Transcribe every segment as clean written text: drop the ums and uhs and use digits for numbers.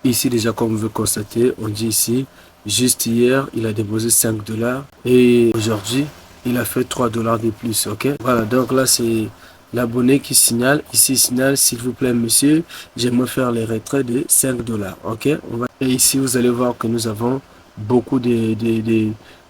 Ici, déjà, comme vous constatez, on dit ici, juste hier, il a déposé 5 dollars et aujourd'hui, il a fait 3 dollars de plus. Ok, voilà, donc là, c'est l'abonné qui signale. Ici, il signale, s'il vous plaît, monsieur, j'aimerais faire les retraits de 5 dollars. Ok, et ici, vous allez voir que nous avons beaucoup de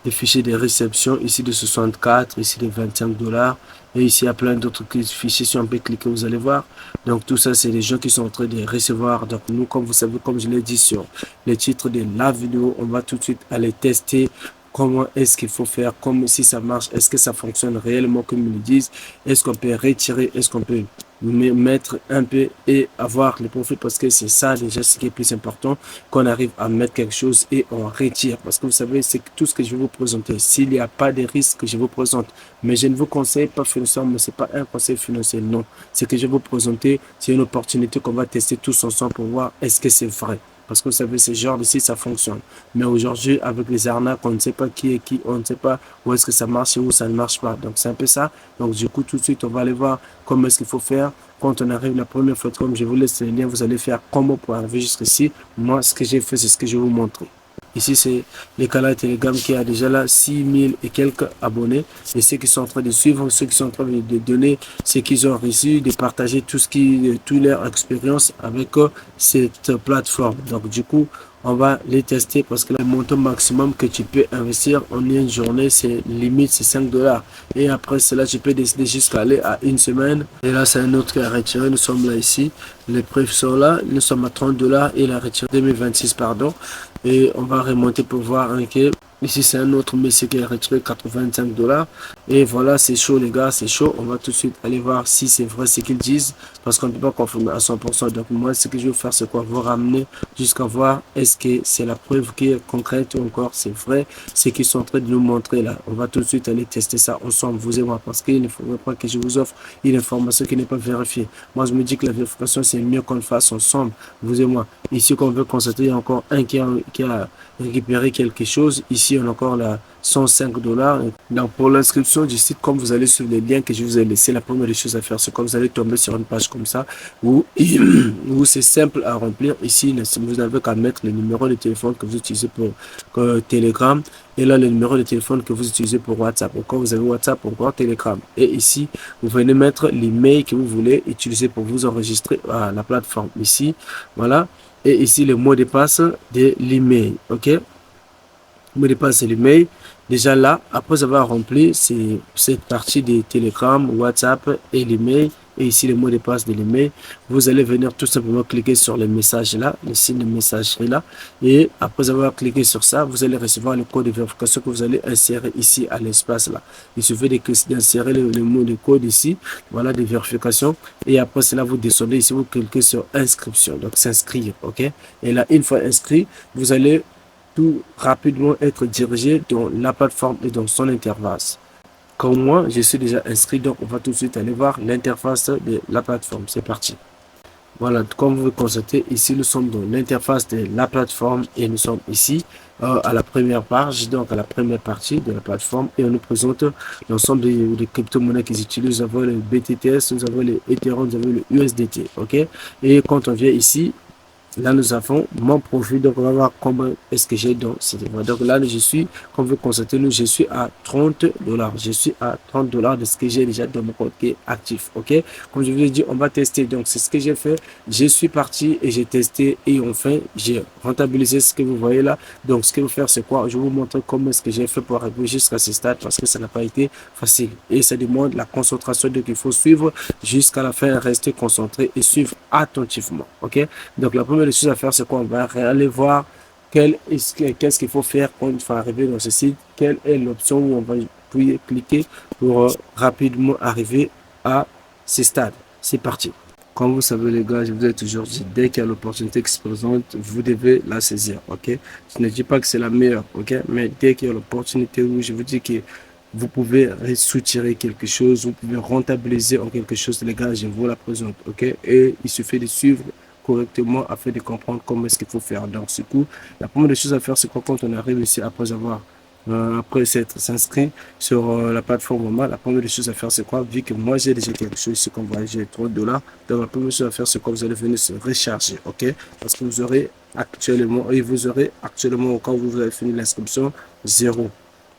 fichiers de réception. Ici, de 64, ici, de 25 dollars. Et ici, il y a plein d'autres fichiers. Si on peut cliquer, vous allez voir. Donc, tout ça, c'est les gens qui sont en train de recevoir. Donc, nous, comme vous savez, comme je l'ai dit sur les titres de la vidéo, on va tout de suite aller tester comment est-ce qu'il faut faire, comme si ça marche, est-ce que ça fonctionne réellement comme ils le disent, est-ce qu'on peut retirer, est-ce qu'on peut mettre un peu et avoir le profit, parce que c'est ça déjà ce qui est plus important, qu'on arrive à mettre quelque chose et on retire, parce que vous savez, c'est tout ce que je vais vous présenter. S'il n'y a pas de risque que je vous présente, mais je ne vous conseille pas financièrement, mais c'est pas un conseil financier, non. Ce que je vais vous présenter, c'est une opportunité qu'on va tester tous ensemble pour voir est-ce que c'est vrai. Parce que vous savez, ce genre d'ici, ça fonctionne. Mais aujourd'hui, avec les arnaques, on ne sait pas qui est qui, on ne sait pas où est-ce que ça marche et où ça ne marche pas. Donc, c'est un peu ça. Donc, du coup, tout de suite, on va aller voir comment est-ce qu'il faut faire. Quand on arrive la première fois, comme je vous laisse le lien, vous allez faire comment pour arriver jusqu'ici. Moi, ce que j'ai fait, c'est ce que je vais vous montrer. Ici, c'est le canal Telegram qui a déjà là 6000 et quelques abonnés. Et ceux qui sont en train de suivre, ceux qui sont en train de donner ce qu'ils ont reçu, de partager toute leur expérience avec cette plateforme. Donc, du coup, on va les tester parce que le montant maximum que tu peux investir en une journée, c'est limite, c'est 5 dollars. Et après cela, tu peux décider jusqu'à aller à une semaine. Et là, c'est un autre qui a retiré. Nous sommes là ici. Les prix sont là. Nous sommes à 30 dollars et il a retiré 2026, pardon. Et on va remonter pour voir que ici c'est un autre monsieur qui a retiré 85 dollars. Et voilà, c'est chaud les gars, c'est chaud. On va tout de suite aller voir si c'est vrai ce qu'ils disent, parce qu'on ne peut pas confirmer à 100%. Donc moi, ce que je vais faire, c'est quoi? Vous ramener jusqu'à voir est-ce que c'est la preuve qui est concrète ou encore c'est vrai ce qu'ils sont en train de nous montrer là. On va tout de suite aller tester ça ensemble, vous et moi, parce qu'il ne faudrait pas que je vous offre une information qui n'est pas vérifiée. Moi, je me dis que la vérification, c'est mieux qu'on le fasse ensemble, vous et moi. Ici, qu'on veut constater, il y a encore un qui a récupéré quelque chose. Ici, on a encore la 105 dollars. Donc, pour l'inscription du site, comme vous allez sur les liens que je vous ai laissés, la première des choses à faire, c'est que vous allez tomber sur une page comme ça, où c'est simple à remplir. Ici, vous n'avez qu'à mettre le numéro de téléphone que vous utilisez pour Telegram. Et là, le numéro de téléphone que vous utilisez pour WhatsApp. Et quand vous avez WhatsApp, encore Telegram. Et ici, vous venez mettre l'email que vous voulez utiliser pour vous enregistrer à la plateforme. Ici, voilà. Et ici, le mot de passe de l'email. OK? Le mot de passe de l'email. Déjà là, après avoir rempli cette partie de Telegram, WhatsApp et l'email, et ici le mot de passe de l'email, vous allez venir tout simplement cliquer sur le message là, le signe de messagerie là, et après avoir cliqué sur ça, vous allez recevoir le code de vérification que vous allez insérer ici à l'espace là. Il suffit d'insérer le mot de code ici, voilà, de vérification, et après cela, vous descendez ici, vous cliquez sur inscription, donc s'inscrire, ok? Et là, une fois inscrit, vous allez tout rapidement être dirigé dans la plateforme et dans son interface. Comme moi, je suis déjà inscrit, donc on va tout de suite aller voir l'interface de la plateforme. C'est parti. Voilà, comme vous le constatez, ici nous sommes dans l'interface de la plateforme et nous sommes ici à la première page, donc à la première partie de la plateforme, et on nous présente l'ensemble des crypto-monnaies qu'ils utilisent. Nous avons le BTTS, nous avons le Ethereum, nous avons le USDT, ok? Et quand on vient ici, là, nous avons mon profil. Donc, on va voir comment est-ce que j'ai dans cette voie. Donc, là, je suis, comme vous constatez, je suis à 30 dollars. Je suis à 30 dollars de ce que j'ai déjà dans mon compte qui est actif. OK? Comme je vous ai dit, on va tester. Donc, c'est ce que j'ai fait. Je suis parti et j'ai testé. Et enfin, j'ai rentabilisé ce que vous voyez là. Donc, ce qu'il faut faire, c'est quoi? Je vais vous montrer comment est-ce que j'ai fait pour arriver jusqu'à ce stade parce que ça n'a pas été facile. Et ça demande la concentration. Donc, il faut suivre jusqu'à la fin, rester concentré et suivre attentivement. OK? Donc, la première chose à faire, c'est qu'on va aller voir qu'est-ce qu'il faut faire quand il faut arriver dans ce site, quelle est l'option où on va cliquer pour rapidement arriver à ce stade. C'est parti. Comme vous savez les gars, je vous ai toujours dit, dès qu'il y a l'opportunité qui se présente, vous devez la saisir, ok? Je ne dis pas que c'est la meilleure, ok? Mais dès qu'il y a l'opportunité où je vous dis que vous pouvez soutirer quelque chose, vous pouvez rentabiliser en quelque chose, les gars, je vous la présente, ok? Et il suffit de suivre correctement afin de comprendre comment est-ce qu'il faut faire. Donc, du coup, la première des choses à faire, c'est quand on arrive ici, après avoir après s'être s'inscrit sur la plateforme Walmart, la première des choses à faire, c'est quoi? Vu que moi, j'ai déjà quelque chose ici, comme vous voyez, j'ai 3 $. Donc, la première chose à faire, c'est quoi? Vous allez venir se recharger, ok? Parce que vous aurez actuellement, au cas où vous avez fini l'inscription, 0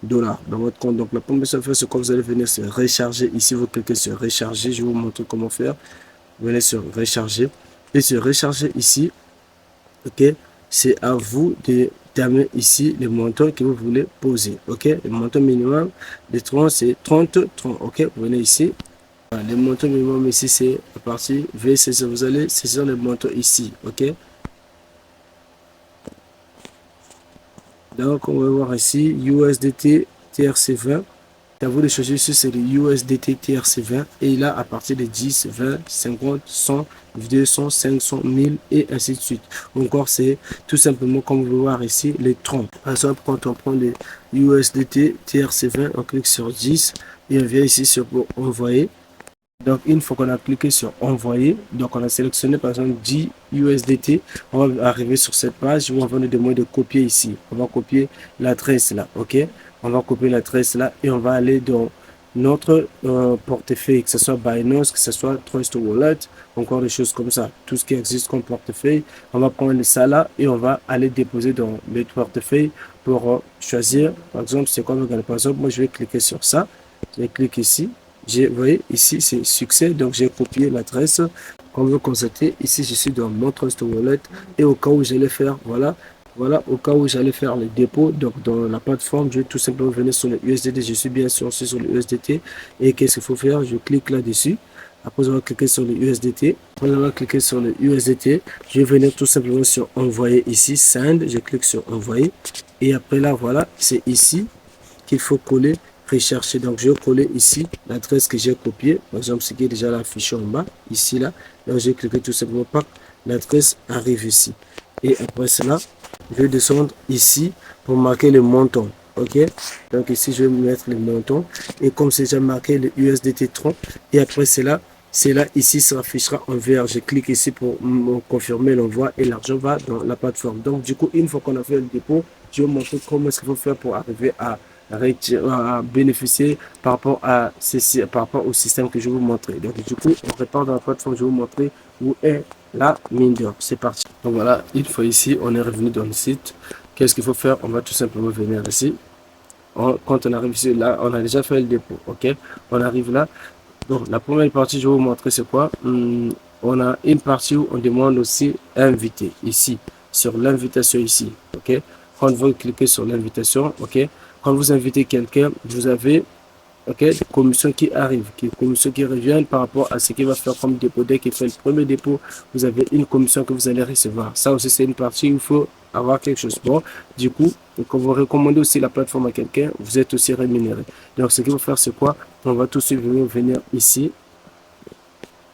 $ dans votre compte. Donc, la première chose à faire, c'est quoi? Vous allez venir se recharger. Ici, vous cliquez sur recharger. Je vais vous montrer comment faire. Vous venez sur recharger. Et se recharger ici, ok, c'est à vous de terminer ici le montant que vous voulez poser, ok. Le montant minimum de tronc c'est 30 troncs, ok. Vous venez ici, voilà, le montant minimum ici c'est la partie V16, vous allez saisir le montant ici, ok. Donc on va voir ici USDT TRC20. À vous de choisir ici, c'est le USDT TRC20 et là à partir de 10, 20, 50, 100, 200, 500, 1000 et ainsi de suite. Encore, c'est tout simplement comme vous pouvez voir ici les troncs. Par exemple, quand on prend les USDT TRC20, on clique sur 10 et on vient ici sur envoyer. Donc, une fois qu'on a cliqué sur envoyer, donc on a sélectionné par exemple 10 USDT, on va arriver sur cette page où on va nous demander de copier ici. On va copier l'adresse là, ok? On va copier l'adresse là et on va aller dans notre portefeuille, que ce soit Binance, que ce soit Trust Wallet, encore des choses comme ça. Tout ce qui existe comme portefeuille, on va prendre ça là et on va aller déposer dans le portefeuille pour choisir. Par exemple, c'est comme, par exemple, moi je vais cliquer sur ça, je vais cliquer ici. Vous voyez, ici, c'est succès. Donc, j'ai copié l'adresse. Comme vous constatez, ici, je suis dans mon Trust Wallet. Et au cas où j'allais faire, voilà, au cas où j'allais faire le dépôt, donc dans la plateforme, je vais tout simplement venir sur le USDT. Je suis bien sûr aussi sur le USDT. Et qu'est-ce qu'il faut faire? Je clique là-dessus. Après avoir cliqué sur le USDT, après avoir cliqué sur le USDT, je vais venir tout simplement sur envoyer ici, send. Je clique sur envoyer. Et après là, voilà, c'est ici qu'il faut coller, rechercher. Donc, je vais coller ici l'adresse que j'ai copiée. Par exemple, ce qui est déjà affiché en bas, ici, là. Donc, j'ai cliqué tout simplement par l'adresse arrive ici. Et après cela, je vais descendre ici pour marquer le montant. OK? Donc, ici, je vais mettre le montant. Et comme c'est déjà marqué le USDT Tron, et après cela, c'est là, ici, ça affichera en vert. Je clique ici pour confirmer l'envoi et l'argent va dans la plateforme. Donc, du coup, une fois qu'on a fait le dépôt, je vais vous montrer comment est-ce qu'il faut faire pour arriver à bénéficier par rapport à ceci, par rapport au système que je vais vous montrer. Donc, du coup, on repart dans la plateforme, je vais vous montrer où est la mine d'or. C'est parti. Donc, voilà, une fois ici, on est revenu dans le site. Qu'est-ce qu'il faut faire? On va tout simplement venir ici. Quand on arrive ici, là, on a déjà fait le dépôt. OK? On arrive là. Donc, la première partie, je vais vous montrer c'est quoi. On a une partie où on demande aussi inviter. Ici, sur l'invitation ici. OK? Quand vous cliquez sur l'invitation, OK? Quand vous invitez quelqu'un, vous avez des commissions qui arrivent, des commissions qui reviennent par rapport à ce qu'il va faire comme dépôt. Dès qu'il fait le premier dépôt, vous avez une commission que vous allez recevoir. Ça aussi, c'est une partie où il faut avoir quelque chose. Bon, du coup, quand vous recommandez aussi la plateforme à quelqu'un, vous êtes aussi rémunéré. Donc, ce qu'il faut faire, c'est quoi? On va tout de suite venir ici.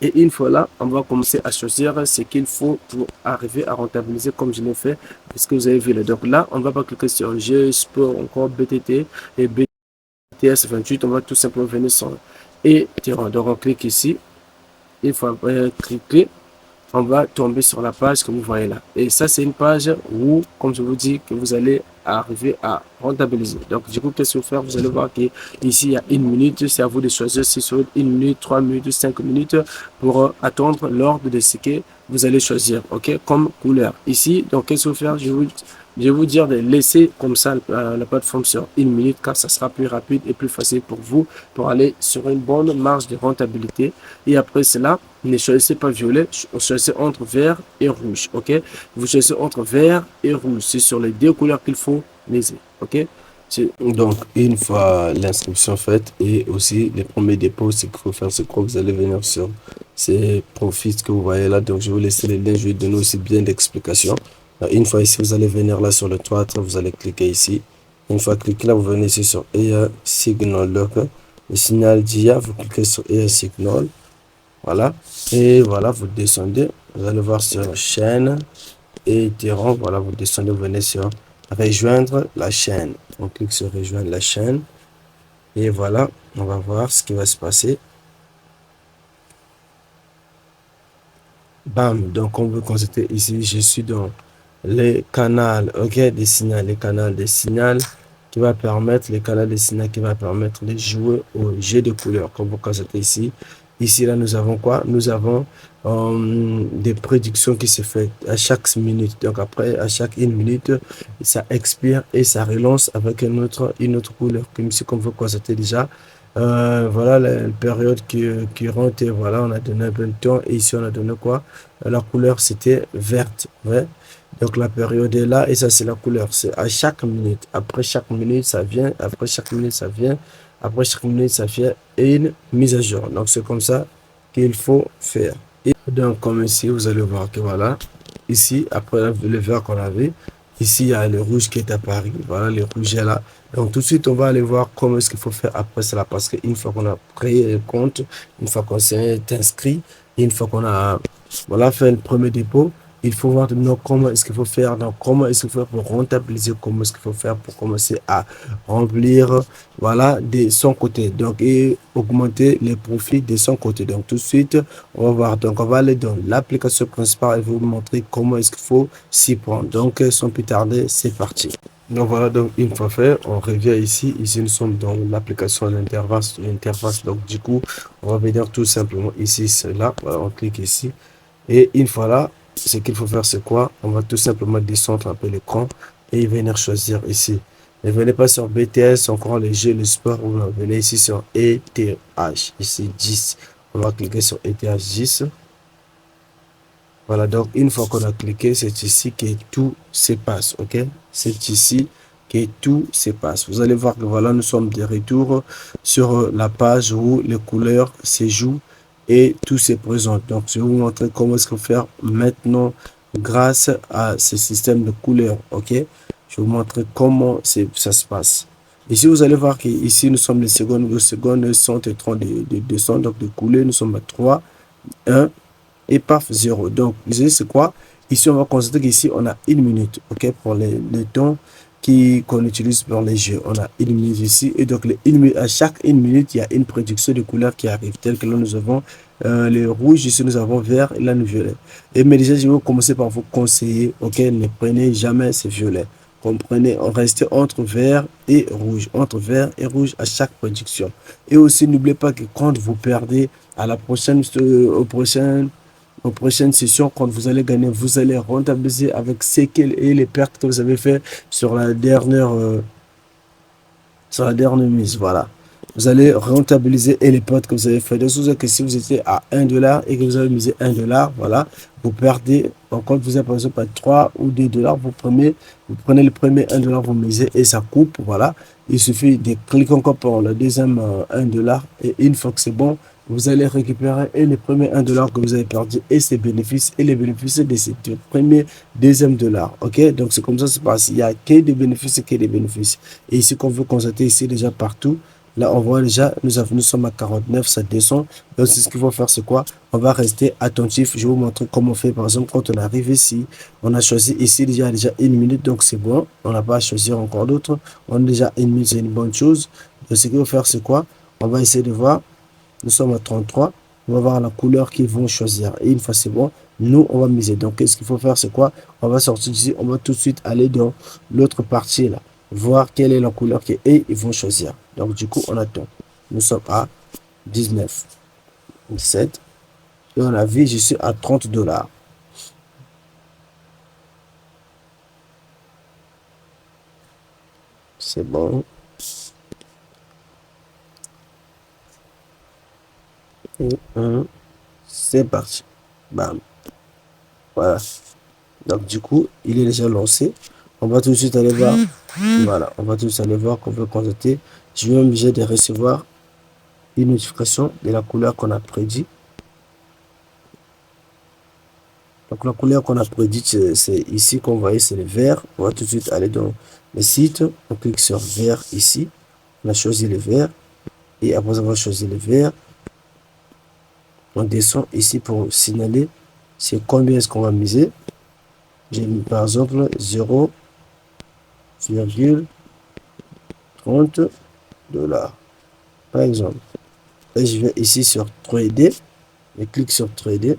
Et une fois là, on va commencer à choisir ce qu'il faut pour arriver à rentabiliser comme je l'ai fait. Parce que vous avez vu là. Donc là, on va pas cliquer sur G, Sport, encore BTT et BTS 28. On va tout simplement venir sur et donc on clique ici. Il faut cliquer, on va tomber sur la page que vous voyez là. Et ça, c'est une page où, comme je vous dis, que vous allez arriver à rentabiliser. Donc, du coup, qu'est-ce que vous faire? Vous allez voir qu'ici, il y a 1 minute. C'est à vous de choisir si sur 1 minute, 3 minutes, 5 minutes pour attendre l'ordre de ce que vous allez choisir, OK, comme couleur. Ici, donc, qu'est-ce que vous faire? Je vais vous dire de laisser comme ça la plateforme sur 1 minute car ça sera plus rapide et plus facile pour vous pour aller sur une bonne marge de rentabilité. Et après cela, ne choisissez pas violet, choisissez entre vert et rouge, ok? Vous choisissez entre vert et rouge. C'est sur les deux couleurs qu'il faut miser, ok? Donc, une fois l'inscription faite et aussi les premiers dépôts, ce qu'il faut faire, c'est quoi? Vous allez venir sur ces profits que vous voyez là. Donc, je vais vous laisser les liens, je vais donner aussi bien d'explications. Une fois ici, vous allez venir là sur le toit, vous allez cliquer ici. Une fois cliqué là, vous venez ici sur AI Signal. Le signal d'IA, vous cliquez sur AI Signal. Voilà. Et voilà, vous descendez. Vous allez voir sur chaîne et Ethereum. Voilà, vous descendez, vous venez sur rejoindre la chaîne. On clique sur rejoindre la chaîne. Et voilà, on va voir ce qui va se passer. Bam. Donc, on veut constater ici, je suis dans les canaux, ok, des signaux, les canaux des signaux qui va permettre, le canal de signal qui va permettre de jouer au jeu de couleurs, comme vous constatez ici. Ici, là, nous avons quoi? Nous avons des prédictions qui se font à chaque minute. Donc après, à chaque 1 minute, ça expire et ça relance avec une autre couleur. Comme ici, comme vous constatez déjà, voilà la période qui rentre. Et voilà, on a donné un peu de temps. Et ici, on a donné quoi? La couleur, c'était verte. Ouais. Donc la période est là et ça, c'est la couleur. C'est à chaque minute. Après chaque minute, ça vient. Après chaque minute, ça vient. Après chaque minute, ça fait une mise à jour. Donc c'est comme ça qu'il faut faire. Et donc comme ici, vous allez voir que voilà, ici, après le vert qu'on avait, ici, il y a le rouge qui est apparu. Voilà, le rouge est là. Donc tout de suite, on va aller voir comment est-ce qu'il faut faire après cela. Parce qu'une fois qu'on a créé le compte, une fois qu'on s'est inscrit, une fois qu'on a voilà, fait le premier dépôt, il faut voir maintenant comment est-ce qu'il faut faire, donc comment est-ce qu'il faut faire pour rentabiliser, comment est-ce qu'il faut faire pour commencer à remplir, voilà, de son côté, donc, et augmenter les profits de son côté. Donc, tout de suite, on va voir, donc, on va aller dans l'application principale et vous montrer comment est-ce qu'il faut s'y prendre. Donc, sans plus tarder, c'est parti. Donc, voilà, donc, une fois fait, on revient ici. Ici, nous sommes dans l'application l'interface. Donc, du coup, on va venir tout simplement ici, c'est là, voilà, on clique ici. Et une fois là, ce qu'il faut faire, c'est quoi? On va tout simplement descendre un peu l'écran et venir choisir ici. Ne venez pas sur BTS, encore les jeux, le sport, ou non, venez ici sur ETH, ici 10. On va cliquer sur ETH 10. Voilà, donc une fois qu'on a cliqué, c'est ici que tout se passe, ok? C'est ici que tout se passe. Vous allez voir que voilà, nous sommes de retour sur la page où les couleurs se jouent et tout se présente. Donc, je vais vous montrer comment est-ce qu'on fait maintenant grâce à ce système de couleurs, ok? Je vais vous montrer comment ça se passe. Ici, vous allez voir qu'ici, nous sommes les secondes sont en train de descendre, donc de couler. Nous sommes à 3, 1, et paf, 0. Donc, ici, c'est quoi? Ici, on va constater qu'ici, on a 1 minute, ok, pour les temps qu'on utilise pour les jeux. On a 1 minute ici, et donc, à chaque 1 minute, il y a une prédiction de couleurs qui arrive, telle que là, nous avons les rouges, ici, nous avons vert, et là, nous violet. Et mais déjà, je vais commencer par vous conseiller, ok, ne prenez jamais ces violets. Comprenez, on reste entre vert et rouge, à chaque prédiction. Et aussi, n'oubliez pas que quand vous perdez à la prochaine, aux prochaines sessions, quand vous allez gagner, vous allez rentabiliser avec et les pertes que vous avez fait sur la dernière mise. Voilà. Vous allez rentabiliser et les pertes que vous avez fait. De sorte que si vous étiez à 1$ et que vous avez misé 1$, voilà, vous perdez. Donc, quand vous êtes par exemple à 3 ou 2$, vous prenez le premier 1$, vous misez et ça coupe. Voilà. Il suffit de cliquer encore pour le deuxième 1$ et une fois que c'est bon, vous allez récupérer et les premiers 1$ que vous avez perdu et ses bénéfices et les bénéfices de ces premiers deuxième $. Ok, donc c'est comme ça que ça se passe. Il y a que des bénéfices et que des bénéfices. Et ici, comme vous constatez ici déjà partout, là on voit déjà, nous sommes à 49, ça descend. Donc c'est ce qu'il faut faire, c'est quoi? On va rester attentif. Je vais vous montrer comment on fait. Par exemple, quand on arrive ici, on a choisi ici déjà 1 minute, donc c'est bon. On n'a pas à choisir encore d'autres. On a déjà 1 minute, c'est une bonne chose. Donc ce qu'il faut faire, c'est quoi? On va essayer de voir. Nous sommes à 33. On va voir la couleur qu'ils vont choisir. Et une fois c'est bon, nous, on va miser. Donc, qu'est-ce qu'il faut faire? C'est quoi? On va sortir d'ici. On va tout de suite aller dans l'autre partie là. Voir quelle est la couleur et ils vont choisir. Donc, du coup, on attend. Nous sommes à 19, 17. Et on a vu, je suis à 30$. C'est bon. Et c'est parti. Bam. Voilà. Donc, du coup, il est déjà lancé. On va tout de suite aller voir. Voilà. On va tout de suite aller voir qu'on veut constater. Je vais m'obliger de recevoir une notification de la couleur qu'on a prédit. Donc, la couleur qu'on a prédite, c'est ici qu'on voit, c'est le vert. On va tout de suite aller dans le site. On clique sur vert ici. On a choisi le vert. Et après avoir choisi le vert, on descend ici pour signaler c'est combien est-ce qu'on va miser. J'ai mis par exemple 0,30$. Par exemple. Et je vais ici sur trader. Je clique sur trader.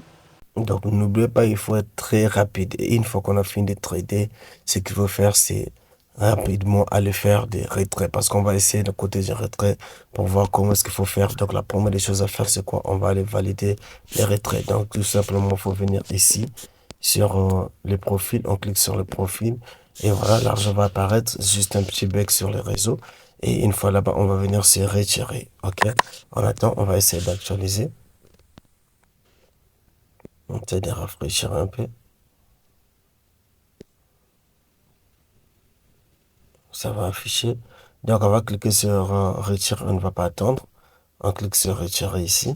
Donc, n'oubliez pas, il faut être très rapide. Et une fois qu'on a fini de trader, ce qu'il faut faire, c'est rapidement aller faire des retraits parce qu'on va essayer de côté des retraits pour voir comment est-ce qu'il faut faire. Donc la première des choses à faire, c'est quoi? On va aller valider les retraits. Donc tout simplement, il faut venir ici sur les profils. On clique sur le profil et voilà, l'argent va apparaître. Juste un petit bec sur les réseaux. Et une fois là-bas, on va venir se retirer. OK? En attendant, on va essayer d'actualiser. On va essayer de rafraîchir un peu. Ça va afficher. Donc, on va cliquer sur retirer. On ne va pas attendre. On clique sur retirer ici.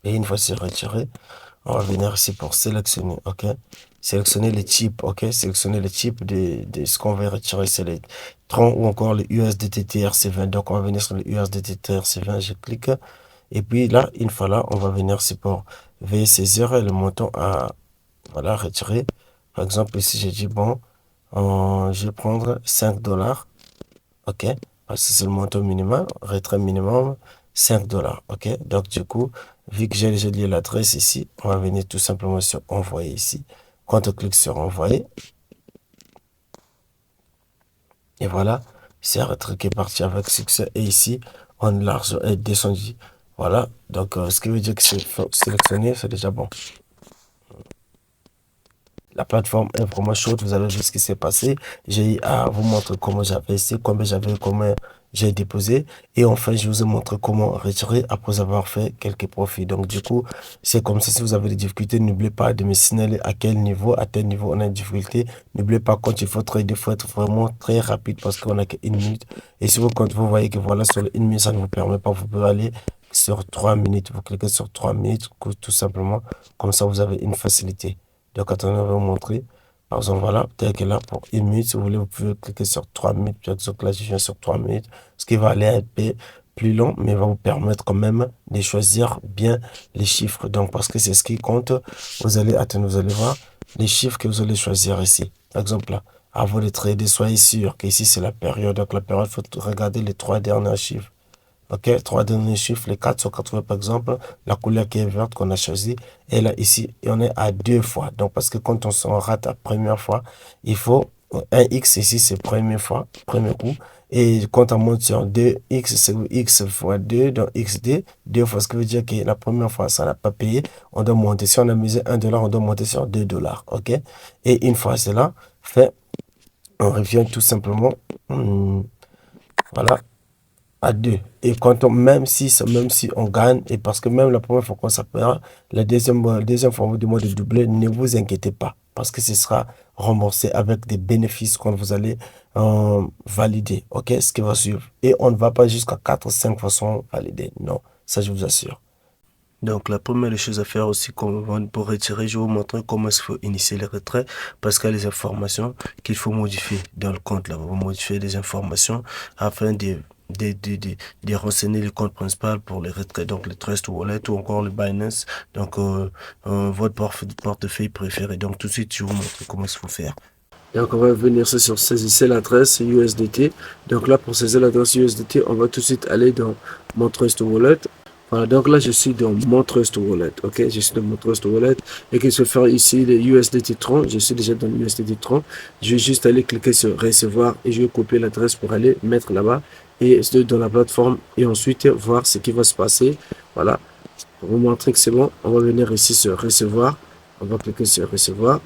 Et une fois c'est retiré, on va venir ici pour sélectionner. OK? Sélectionner les types. OK? Sélectionner le type de ce qu'on va retirer. C'est les troncs ou encore les USDT TRC20. Donc, on va venir sur les USDT TRC20. Je clique. Et puis là, une fois là, on va venir ici pour veuillez saisir le montant à voilà, retirer. Par exemple, ici, j'ai dit, bon, je vais prendre 5 dollars. OK? Parce que c'est le montant minimal. Retrait minimum, 5 dollars. OK? Donc, du coup, vu que j'ai déjà lié l'adresse ici, on va venir tout simplement sur envoyer ici. Quand on clique sur envoyer, et voilà, c'est un retrait qui est parti avec succès. Et ici, on l'argent est descendu. Voilà. Donc, ce qui veut dire que c'est sélectionné, c'est déjà bon. La plateforme est vraiment chaude. Vous avez vu ce qui s'est passé. J'ai à vous montrer comment j'avais essayé, comment j'ai déposé. Et enfin, je vous ai montré comment retirer après avoir fait quelques profits. Donc, du coup, c'est comme ça. Si vous avez des difficultés, n'oubliez pas de me signaler à tel niveau on a une difficulté. N'oubliez pas, quand il faut trader, il faut être vraiment très rapide parce qu'on n'a qu'une minute. Et si quand vous voyez que voilà, sur une minute, ça ne vous permet pas, vous pouvez aller sur 3 minutes. Vous cliquez sur 3 minutes, tout simplement. Comme ça, vous avez une facilité. Donc, attendez, on va vous montrer. Par exemple, voilà, tel que là, pour une minute, si vous voulez, vous pouvez cliquer sur 3 minutes. Par exemple, là, je viens sur 3 minutes, ce qui va aller un peu plus long, mais va vous permettre quand même de choisir bien les chiffres. Donc, parce que c'est ce qui compte. Vous allez attendre, vous allez voir les chiffres que vous allez choisir ici. Par exemple, là, avant de trader, soyez sûr qu'ici, c'est la période. Donc, la période, il faut regarder les 3 derniers chiffres. OK, 3 derniers chiffres, les 480 par exemple, la couleur qui est verte qu'on a choisie. Et là, ici, on est à 2 fois. Donc, parce que quand on s'en rate la première fois, il faut un X ici, c'est première fois, premier coup. Et quand on monte sur 2X, c'est X fois 2, donc XD, 2 fois. Ce qui veut dire que la première fois, ça n'a pas payé. On doit monter. Si on a misé 1 dollar, on doit monter sur 2 dollars. OK? Et une fois cela fait, on revient tout simplement. Voilà à 2. Et quand on, même si on gagne, et parce que même la première fois qu'on s'appellera, la deuxième fois, on vous demande de doubler, ne vous inquiétez pas, parce que ce sera remboursé avec des bénéfices quand vous allez valider, ok, ce qui va suivre. Et on ne va pas jusqu'à 4 ou 5 façons valider, non, ça je vous assure. Donc, la première des choses à faire aussi pour retirer, je vais vous montrer comment il faut initier les retraits parce qu'il y a des informations qu'il faut modifier dans le compte. Là, vous modifier des informations afin de renseigner le compte principal pour les retraits, donc le Trust Wallet ou encore le Binance, donc votre portefeuille préféré. Donc, tout de suite, je vais vous montrer comment il faut faire. Donc, on va venir sur saisir l'adresse USDT. Donc là, pour saisir l'adresse USDT, on va tout de suite aller dans mon Trust Wallet. Voilà, donc là, je suis dans mon Trust Wallet. OK, je suis dans mon Trust Wallet. Et qu'est-ce que je vais faire ici, le USDT Tron. Je suis déjà dans le USDT Tron. Je vais juste aller cliquer sur recevoir et je vais copier l'adresse pour aller mettre là-bas et dans la plateforme et ensuite voir ce qui va se passer. Voilà, pour vous montrer que c'est bon, on va venir ici sur recevoir. On va cliquer sur recevoir.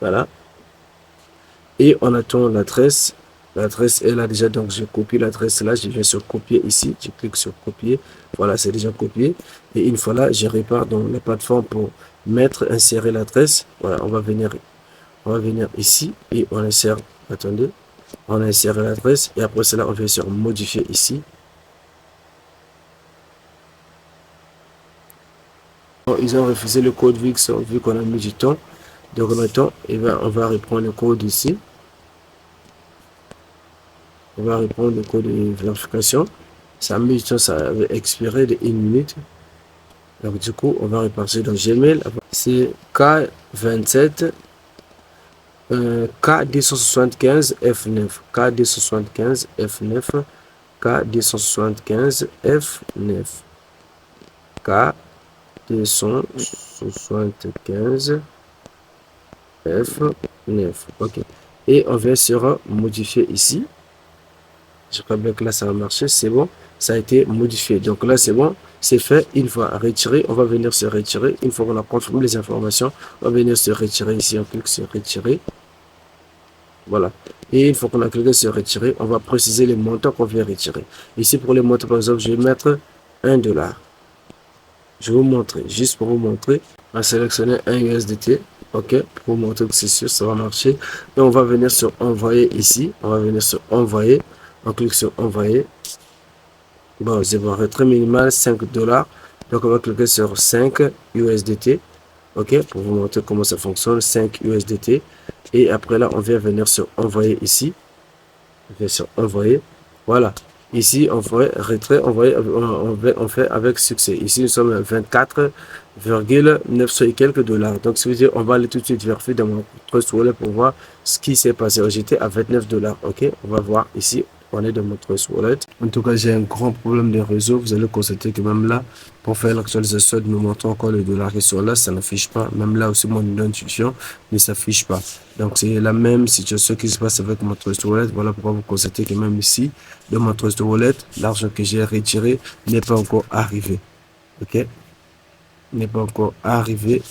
Voilà. Et on attend l'adresse. L'adresse est là déjà, donc je copie l'adresse là, je viens sur copier ici, je clique sur copier, voilà, c'est déjà copié. Et une fois là, je repars dans la plateforme pour insérer l'adresse. Voilà, on va venir ici et on insère, attendez, on insère l'adresse et après cela, on vient sur modifier ici. Bon, ils ont refusé le code vu qu'on a mis du temps. Donc maintenant, on va reprendre le code ici. On va répondre le code de vérification. Ça a mis du temps, ça avait expiré de 1 minute. Donc du coup, on va repartir dans Gmail. C'est K27 K275 F9. K275 F9. K275 F9. K275 F9. 9. OK. Et on vient sur modifier ici. Je crois bien que là, ça va marcher. C'est bon. Ça a été modifié. Donc là, c'est bon. C'est fait. Une fois retiré, on va venir se retirer. Une fois qu'on a confirmé les informations, on va venir se retirer ici. On clique sur retirer. Voilà. Et une fois qu'on a cliqué sur retirer, on va préciser les montants qu'on vient retirer. Ici, pour les montants, par exemple, je vais mettre 1 dollar. Je vais vous montrer, juste pour vous montrer. On va sélectionner un USDT. OK, pour vous montrer que c'est sûr, ça va marcher. Et on va venir sur envoyer ici. On va venir sur envoyer. On clique sur envoyer. Bon, c'est bon, retrait minimal 5 dollars. Donc, on va cliquer sur 5 USDT. OK, pour vous montrer comment ça fonctionne. 5 USDT. Et après là, on vient venir sur envoyer ici. On vient sur envoyer. Voilà. Ici, on fait retrait, on fait avec succès. Ici, nous sommes à 24,900 et quelques dollars. Donc, ça veut dire on va aller tout de suite vérifier dans mon Trust Wallet pour voir ce qui s'est passé. J'étais à 29 dollars. OK, on va voir ici. On est dans mon Trust Wallet. En tout cas, j'ai un grand problème de réseau. Vous allez constater que même là, pour faire l'actualisation de nous montrer encore les dollars qui sont là, ça n'affiche pas. Même là aussi, mon identifiant ne s'affiche pas. Donc, c'est la même situation qui se passe avec mon Trust Wallet. Voilà pourquoi vous constatez que même ici, dans mon Trust Wallet, l'argent que j'ai retiré n'est pas encore arrivé. OK? N'est pas encore arrivé.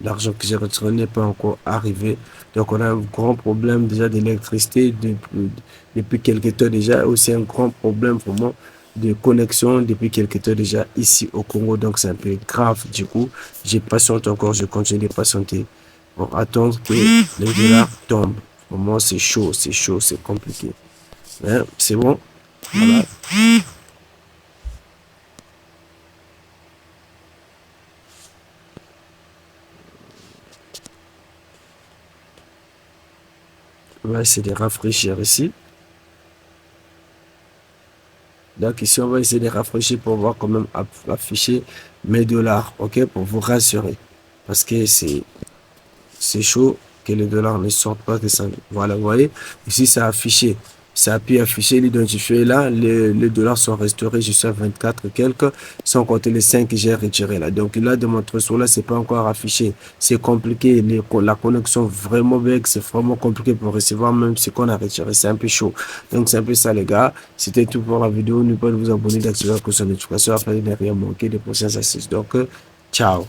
L'argent que j'ai retiré n'est pas encore arrivé. Donc, on a un grand problème déjà d'électricité depuis quelques temps déjà. Aussi un grand problème vraiment de connexion depuis quelques temps déjà ici au Congo. Donc, c'est un peu grave. Du coup, j'ai patienté encore. Je continue de patienter pour attendre que les dollars tombent. Vraiment, c'est chaud, c'est compliqué. Hein, c'est bon. Voilà. On va essayer de rafraîchir ici. Donc ici, on va essayer de rafraîchir pour voir quand même afficher mes dollars, OK, pour vous rassurer. Parce que c'est chaud que les dollars ne sortent pas, que ça, voilà, vous voyez, ici, ça a affiché. Ça a pu afficher l'identifié là, les dollars sont restaurés jusqu'à 24 quelques, sans compter les 5 que j'ai retirés là. Donc là, de mon trésor là, c'est pas encore affiché. C'est compliqué, la connexion vraiment big, c'est vraiment compliqué pour recevoir même ce qu'on a retiré. C'est un peu chaud. Donc c'est un peu ça les gars. C'était tout pour la vidéo. N'oubliez pas de vous abonner, d'activer la cloche de notification afin de ne rien manquer des prochaines assises. Donc, ciao.